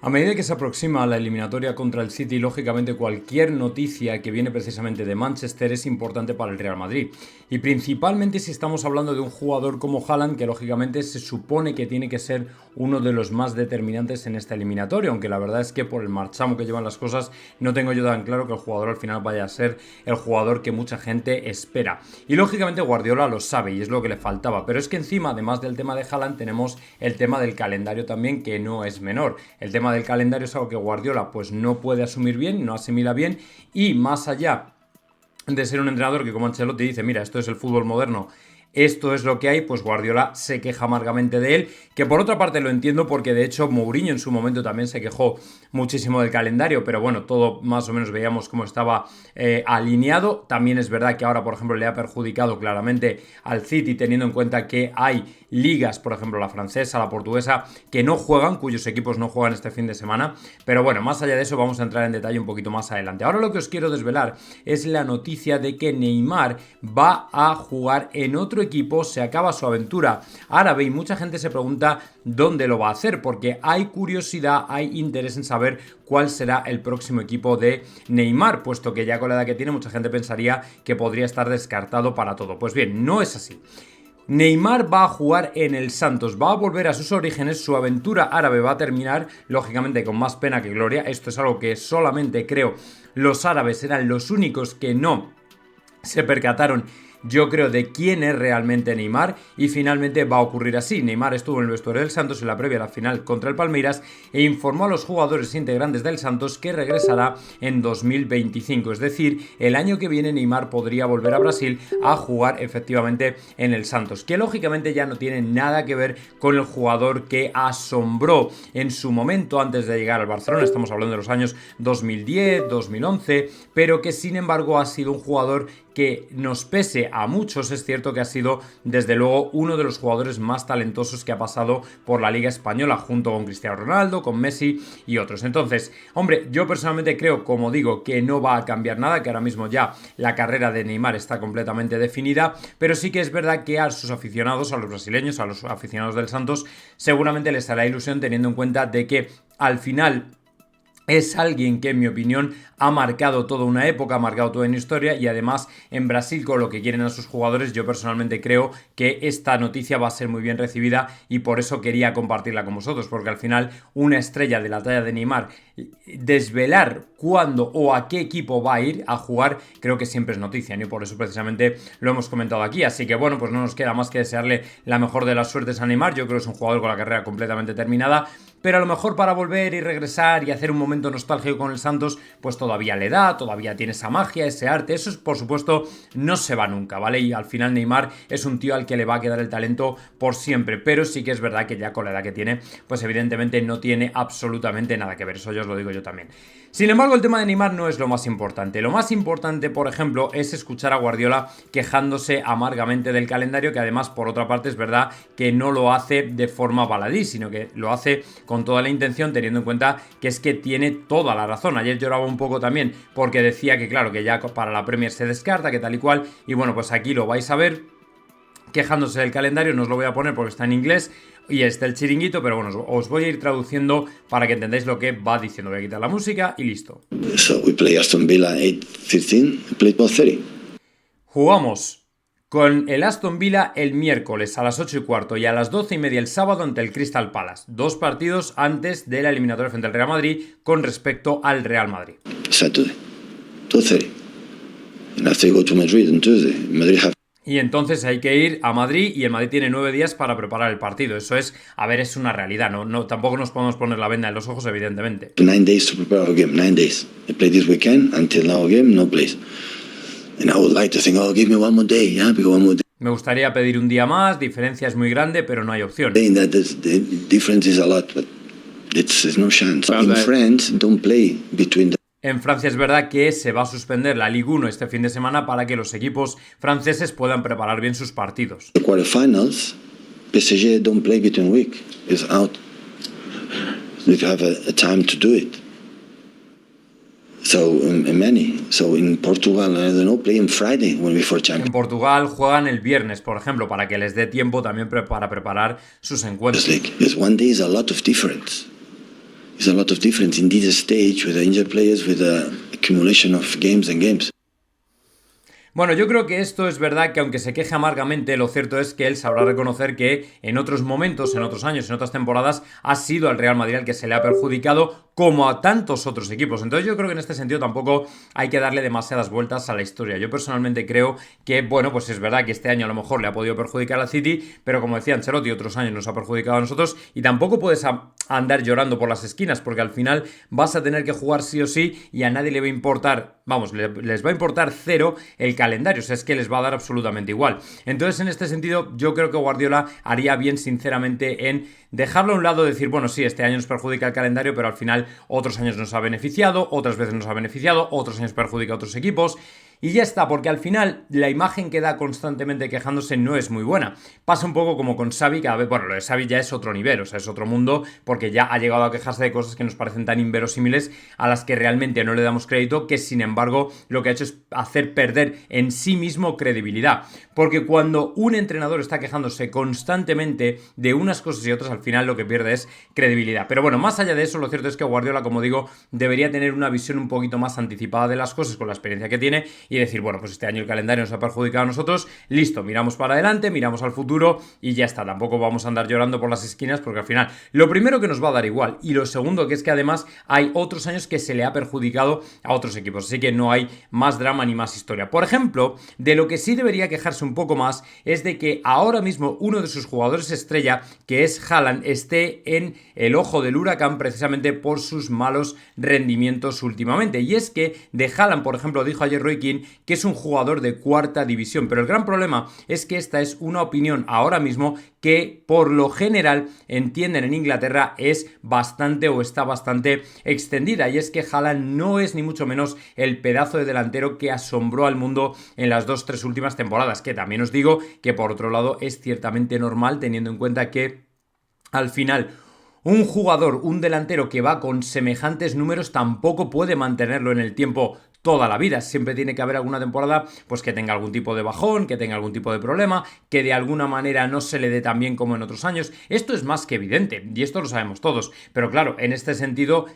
A medida que se aproxima la eliminatoria contra el City, lógicamente cualquier noticia que viene precisamente de Manchester es importante para el Real Madrid. Y principalmente si estamos hablando de un jugador como Haaland, que lógicamente se supone que tiene que ser uno de los más determinantes en esta eliminatoria, aunque la verdad es que por el marchamo que llevan las cosas no tengo yo tan claro que el jugador al final vaya a ser el jugador que mucha gente espera. Y lógicamente Guardiola lo sabe y es lo que le faltaba, pero es que encima, además del tema de Haaland, tenemos el tema del calendario también, que no es menor. El tema del calendario es algo que Guardiola pues no puede asumir bien, no asimila bien, y más allá de ser un entrenador que como Ancelotti dice, mira, esto es el fútbol moderno, esto es lo que hay, pues Guardiola se queja amargamente de él, que por otra parte lo entiendo porque de hecho Mourinho en su momento también se quejó muchísimo del calendario, pero bueno, todo más o menos veíamos cómo estaba alineado. También es verdad que ahora, por ejemplo, le ha perjudicado claramente al City, teniendo en cuenta que hay ligas, por ejemplo la francesa, la portuguesa, que no juegan, cuyos equipos no juegan este fin de semana, pero bueno, más allá de eso vamos a entrar en detalle un poquito más adelante. Ahora lo que os quiero desvelar es la noticia de que Neymar va a jugar en otro equipo, se acaba su aventura árabe y mucha gente se pregunta dónde lo va a hacer, porque hay curiosidad, hay interés en saber cuál será el próximo equipo de Neymar, puesto que ya con la edad que tiene mucha gente pensaría que podría estar descartado para todo. Pues bien, no es así. Neymar va a jugar en el Santos, va a volver a sus orígenes, su aventura árabe va a terminar, lógicamente con más pena que gloria. Esto es algo que solamente creo los árabes eran los únicos que no se percataron, yo creo, de quién es realmente Neymar, y finalmente va a ocurrir así. Neymar estuvo en el vestuario del Santos en la previa a la final contra el Palmeiras e informó a los jugadores integrantes del Santos que regresará en 2025, es decir, el año que viene Neymar podría volver a Brasil a jugar efectivamente en el Santos, que lógicamente ya no tiene nada que ver con el jugador que asombró en su momento antes de llegar al Barcelona. Estamos hablando de los años 2010, 2011, pero que sin embargo ha sido un jugador que, nos pese a muchos, es cierto que ha sido desde luego uno de los jugadores más talentosos que ha pasado por la Liga Española, junto con Cristiano Ronaldo, con Messi y otros. Entonces, hombre, yo personalmente creo, como digo, que no va a cambiar nada, que ahora mismo ya la carrera de Neymar está completamente definida, pero sí que es verdad que a sus aficionados, a los brasileños, a los aficionados del Santos, seguramente les hará ilusión, teniendo en cuenta de que al final es alguien que, en mi opinión, ha marcado toda una época, ha marcado toda una historia, y además en Brasil, con lo que quieren a sus jugadores, yo personalmente creo que esta noticia va a ser muy bien recibida y por eso quería compartirla con vosotros, porque al final una estrella de la talla de Neymar, desvelar cuándo o a qué equipo va a ir a jugar, creo que siempre es noticia, ¿no? Y por eso precisamente lo hemos comentado aquí. Así que bueno, pues no nos queda más que desearle la mejor de las suertes a Neymar. Yo creo que es un jugador con la carrera completamente terminada, pero a lo mejor para volver y regresar y hacer un momento nostálgico con el Santos, pues todavía le da, todavía tiene esa magia, ese arte. Eso es, por supuesto, no se va nunca, ¿vale? Y al final Neymar es un tío al que le va a quedar el talento por siempre, pero sí que es verdad que ya con la edad que tiene, pues evidentemente no tiene absolutamente nada que ver. Eso ya os lo digo yo también. Sin embargo, el tema de Neymar no es lo más importante. Lo más importante, por ejemplo, es escuchar a Guardiola quejándose amargamente del calendario, que además, por otra parte, es verdad que no lo hace de forma baladí, sino que lo hace con toda la intención, teniendo en cuenta que es que tiene toda la razón. Ayer lloraba un poco también porque decía que claro, que ya para la Premier se descarta, que tal y cual, y bueno, pues aquí lo vais a ver quejándose del calendario. No os lo voy a poner porque está en inglés y está el chiringuito, pero bueno, os voy a ir traduciendo para que entendáis lo que va diciendo. Voy a quitar la música y listo. So we play Aston Villa 8-13, play 12:30. Jugamos con el Aston Villa el miércoles a las 8:15 y a las 12:30 el sábado ante el Crystal Palace. Dos partidos antes de la eliminatoria frente al Real Madrid con respecto al Real Madrid. Saturday, 12:30. And after you go to Madrid on Tuesday, Madrid have. Y entonces hay que ir a Madrid y el Madrid tiene 9 días para preparar el partido. Eso es, a ver, es una realidad. No, tampoco nos podemos poner la venda en los ojos, evidentemente. 9 days to prepare our game, 9 days. I play this weekend, until now game, no place. And I would like to think, oh, give me one more day, yeah, because one more day. Me gustaría pedir un día más, diferencia es muy grande, pero no hay opción. That the difference is a lot, but it's no chance. In France, don't play between the. En Francia es verdad que se va a suspender la Ligue 1 este fin de semana para que los equipos franceses puedan preparar bien sus partidos. The quarterfinals, PSG don't play between week, is out. You have a time to do it. So in Portugal, I don't know, play on Friday when we for Champions. En Portugal juegan el viernes, por ejemplo, para que les dé tiempo también para preparar sus encuentros. Because one day is a lot of difference. There's a lot of difference in this stage with the injured players, with the accumulation of games and games. Bueno, yo creo que esto es verdad que aunque se queje amargamente, lo cierto es que él sabrá reconocer que en otros momentos, en otros años, en otras temporadas, ha sido al Real Madrid el que se le ha perjudicado como a tantos otros equipos. Entonces yo creo que en este sentido tampoco hay que darle demasiadas vueltas a la historia. Yo personalmente creo que, bueno, pues es verdad que este año a lo mejor le ha podido perjudicar al City, pero como decía Ancelotti, otros años nos ha perjudicado a nosotros y tampoco puedes andar llorando por las esquinas porque al final vas a tener que jugar sí o sí y a nadie le va a importar, vamos, les va a importar cero el calendario, o sea, es que les va a dar absolutamente igual. Entonces en este sentido yo creo que Guardiola haría bien sinceramente en dejarlo a un lado, decir, bueno, sí, este año nos perjudica el calendario, pero al final otros años nos ha beneficiado, otras veces nos ha beneficiado, otros años perjudica a otros equipos. Y ya está, porque al final la imagen que da constantemente quejándose no es muy buena. Pasa un poco como con Xavi, cada vez, bueno, lo de Xavi ya es otro nivel, o sea, es otro mundo, porque ya ha llegado a quejarse de cosas que nos parecen tan inverosímiles a las que realmente no le damos crédito, que sin embargo lo que ha hecho es hacer perder en sí mismo credibilidad. Porque cuando un entrenador está quejándose constantemente de unas cosas y otras, al final lo que pierde es credibilidad. Pero bueno, más allá de eso, lo cierto es que Guardiola, como digo, debería tener una visión un poquito más anticipada de las cosas con la experiencia que tiene y decir, bueno, pues este año el calendario nos ha perjudicado a nosotros, listo, miramos para adelante, miramos al futuro y ya está, tampoco vamos a andar llorando por las esquinas porque al final, lo primero que nos va a dar igual y lo segundo que es que además hay otros años que se le ha perjudicado a otros equipos, así que no hay más drama ni más historia. Por ejemplo, de lo que sí debería quejarse un poco más es de que ahora mismo uno de sus jugadores estrella, que es Haaland, esté en el ojo del huracán precisamente por sus malos rendimientos últimamente. Y es que de Haaland, por ejemplo, dijo ayer Roy Keane que es un jugador de cuarta división, pero el gran problema es que esta es una opinión ahora mismo que por lo general entienden en Inglaterra es bastante o está bastante extendida, y es que Haaland no es ni mucho menos el pedazo de delantero que asombró al mundo en las 2-3 últimas temporadas, que también os digo que por otro lado es ciertamente normal teniendo en cuenta que al final un jugador, un delantero que va con semejantes números tampoco puede mantenerlo en el tiempo toda la vida. Siempre tiene que haber alguna temporada pues que tenga algún tipo de bajón, que tenga algún tipo de problema, que de alguna manera no se le dé tan bien como en otros años. Esto es más que evidente y esto lo sabemos todos. Pero claro, en este sentido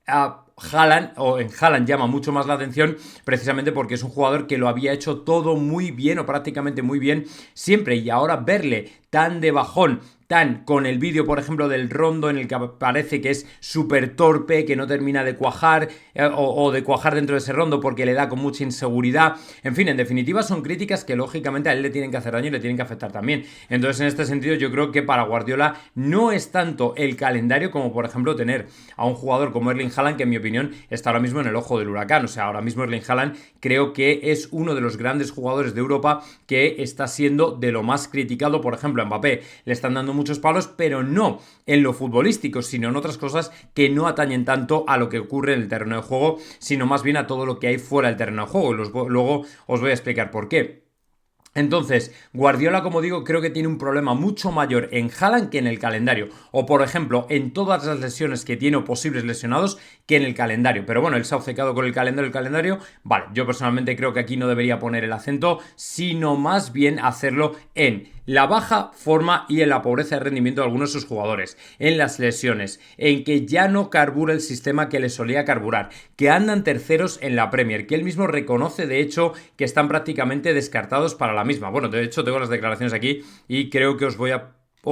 en Haaland llama mucho más la atención precisamente porque es un jugador que lo había hecho todo muy bien o prácticamente muy bien siempre, y ahora verle tan de bajón, tan con el vídeo por ejemplo del Rondo en el que parece que es súper torpe, que no termina de cuajar o de cuajar dentro de ese Rondo porque le da con mucha inseguridad, en fin, en definitiva son críticas que lógicamente a él le tienen que hacer daño y le tienen que afectar también. Entonces en este sentido yo creo que para Guardiola no es tanto el calendario como por ejemplo tener a un jugador como Erling Haaland, que en mi opinión está ahora mismo en el ojo del huracán. O sea, ahora mismo Erling Haaland creo que es uno de los grandes jugadores de Europa que está siendo de lo más criticado. Por ejemplo, a Mbappé le están dando muchos palos, pero no en lo futbolístico, sino en otras cosas que no atañen tanto a lo que ocurre en el terreno de juego, sino más bien a todo lo que hay fuera del terreno de juego. Luego os voy a explicar por qué. Entonces, Guardiola, como digo, creo que tiene un problema mucho mayor en Haaland que en el calendario. O, por ejemplo, en todas las lesiones que tiene o posibles lesionados que en el calendario. Pero bueno, él se ha obcecado con el calendario. Vale, yo personalmente creo que aquí no debería poner el acento, sino más bien hacerlo en la baja forma y en la pobreza de rendimiento de algunos de sus jugadores, en las lesiones, en que ya no carbura el sistema que le solía carburar, que andan terceros en la Premier, que él mismo reconoce de hecho que están prácticamente descartados para la misma. Bueno, de hecho tengo las declaraciones aquí y creo que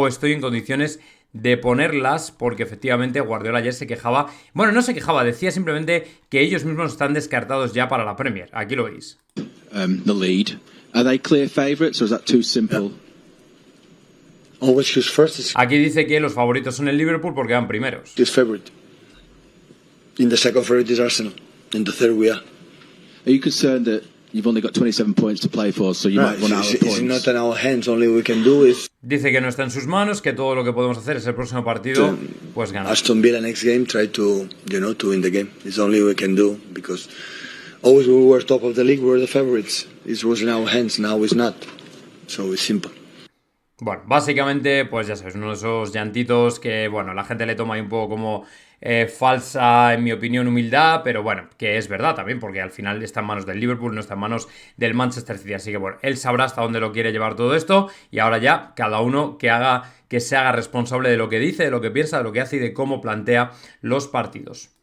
estoy en condiciones de ponerlas porque efectivamente Guardiola ayer se quejaba, bueno, no se quejaba, decía simplemente que ellos mismos están descartados ya para la Premier. Aquí lo veis. The lead. Are they clear favourites or is that too simple? Yeah. Always choose first. Aquí dice que los favoritos son el Liverpool porque van primeros. This favorite. In the second favorite is Arsenal. In the third we are. Are you concerned that you've only got 27 points to play for, so you might run out of points? It's not in our hands. Only we can do is. Dice que no está en sus manos, que todo lo que podemos hacer es el próximo partido, pues ganar. Aston Villa next game, try to win the game. It's only we can do because always we were top of the league, we were the favorites. It was in our hands, now it's not. So it's simple. Bueno, básicamente, pues ya sabes, uno de esos llantitos que, bueno, la gente le toma ahí un poco como falsa, en mi opinión, humildad, pero bueno, que es verdad también, porque al final está en manos del Liverpool, no está en manos del Manchester City. Así que bueno, él sabrá hasta dónde lo quiere llevar todo esto y ahora ya cada uno que se haga responsable de lo que dice, de lo que piensa, de lo que hace y de cómo plantea los partidos.